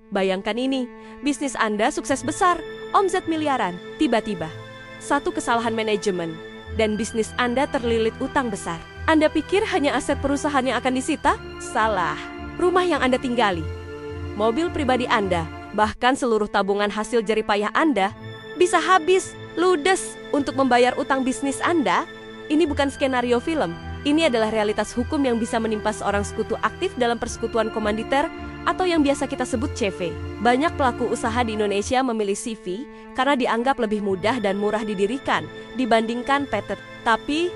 Bayangkan ini, bisnis Anda sukses besar, omset miliaran, tiba-tiba satu kesalahan manajemen, dan bisnis Anda terlilit utang besar. Anda pikir hanya aset perusahaan yang akan disita? Salah. Rumah yang Anda tinggali, mobil pribadi Anda, bahkan seluruh tabungan hasil jerih payah Anda bisa habis, ludes untuk membayar utang bisnis Anda. Ini bukan skenario film. Ini adalah realitas hukum yang bisa menimpa seorang sekutu aktif dalam persekutuan komanditer atau yang biasa kita sebut CV. Banyak pelaku usaha di Indonesia memilih CV karena dianggap lebih mudah dan murah didirikan dibandingkan PT. Tapi,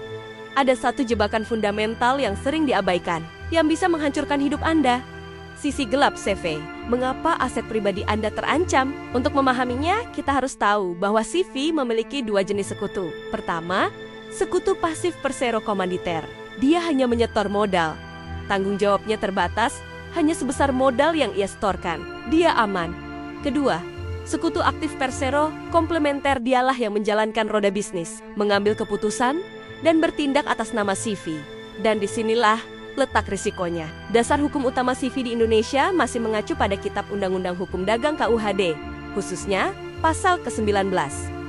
ada satu jebakan fundamental yang sering diabaikan, yang bisa menghancurkan hidup Anda. Sisi gelap CV. Mengapa aset pribadi Anda terancam? Untuk memahaminya, kita harus tahu bahwa CV memiliki dua jenis sekutu. Pertama, sekutu pasif persero komanditer. Dia hanya menyetor modal. Tanggung jawabnya terbatas, hanya sebesar modal yang ia setorkan. Dia aman. Kedua, sekutu aktif persero komplementer. Dialah yang menjalankan roda bisnis, mengambil keputusan, dan bertindak atas nama CV. Dan disinilah letak risikonya. Dasar hukum utama CV di Indonesia masih mengacu pada Kitab Undang-Undang Hukum Dagang KUHD, khususnya pasal ke-19.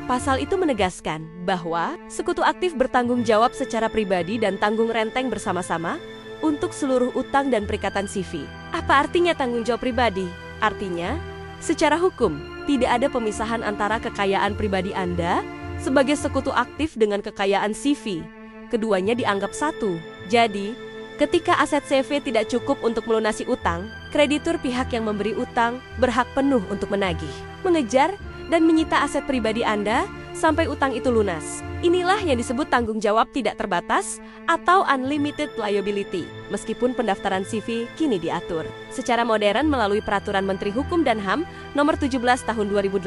Pasal itu menegaskan bahwa sekutu aktif bertanggung jawab secara pribadi dan tanggung renteng bersama-sama untuk seluruh utang dan perikatan CV. Apa artinya tanggung jawab pribadi? Artinya, secara hukum, tidak ada pemisahan antara kekayaan pribadi Anda sebagai sekutu aktif dengan kekayaan CV. Keduanya dianggap satu. Jadi, ketika aset CV tidak cukup untuk melunasi utang, kreditur pihak yang memberi utang berhak penuh untuk menagih, mengejar, dan menyita aset pribadi Anda sampai utang itu lunas. Inilah yang disebut tanggung jawab tidak terbatas atau unlimited liability, meskipun pendaftaran CV kini diatur secara modern melalui Peraturan Menteri Hukum dan HAM Nomor 17 Tahun 2018.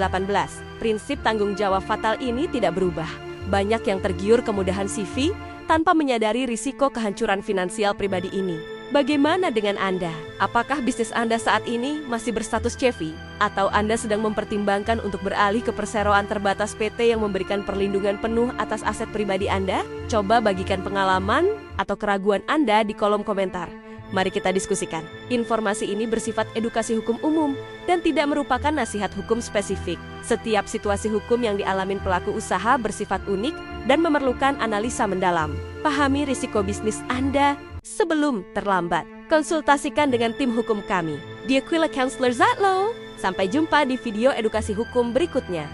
Prinsip tanggung jawab fatal ini tidak berubah. Banyak yang tergiur kemudahan CV tanpa menyadari risiko kehancuran finansial pribadi ini. Bagaimana dengan Anda? Apakah bisnis Anda saat ini masih berstatus CV? Atau Anda sedang mempertimbangkan untuk beralih ke perseroan terbatas PT yang memberikan perlindungan penuh atas aset pribadi Anda? Coba bagikan pengalaman atau keraguan Anda di kolom komentar. Mari kita diskusikan. Informasi ini bersifat edukasi hukum umum dan tidak merupakan nasihat hukum spesifik. Setiap situasi hukum yang dialami pelaku usaha bersifat unik dan memerlukan analisa mendalam. Pahami risiko bisnis Anda sebelum terlambat. Konsultasikan dengan tim hukum kami, The Aquila Counselor Zatlow. Sampai jumpa di video edukasi hukum berikutnya.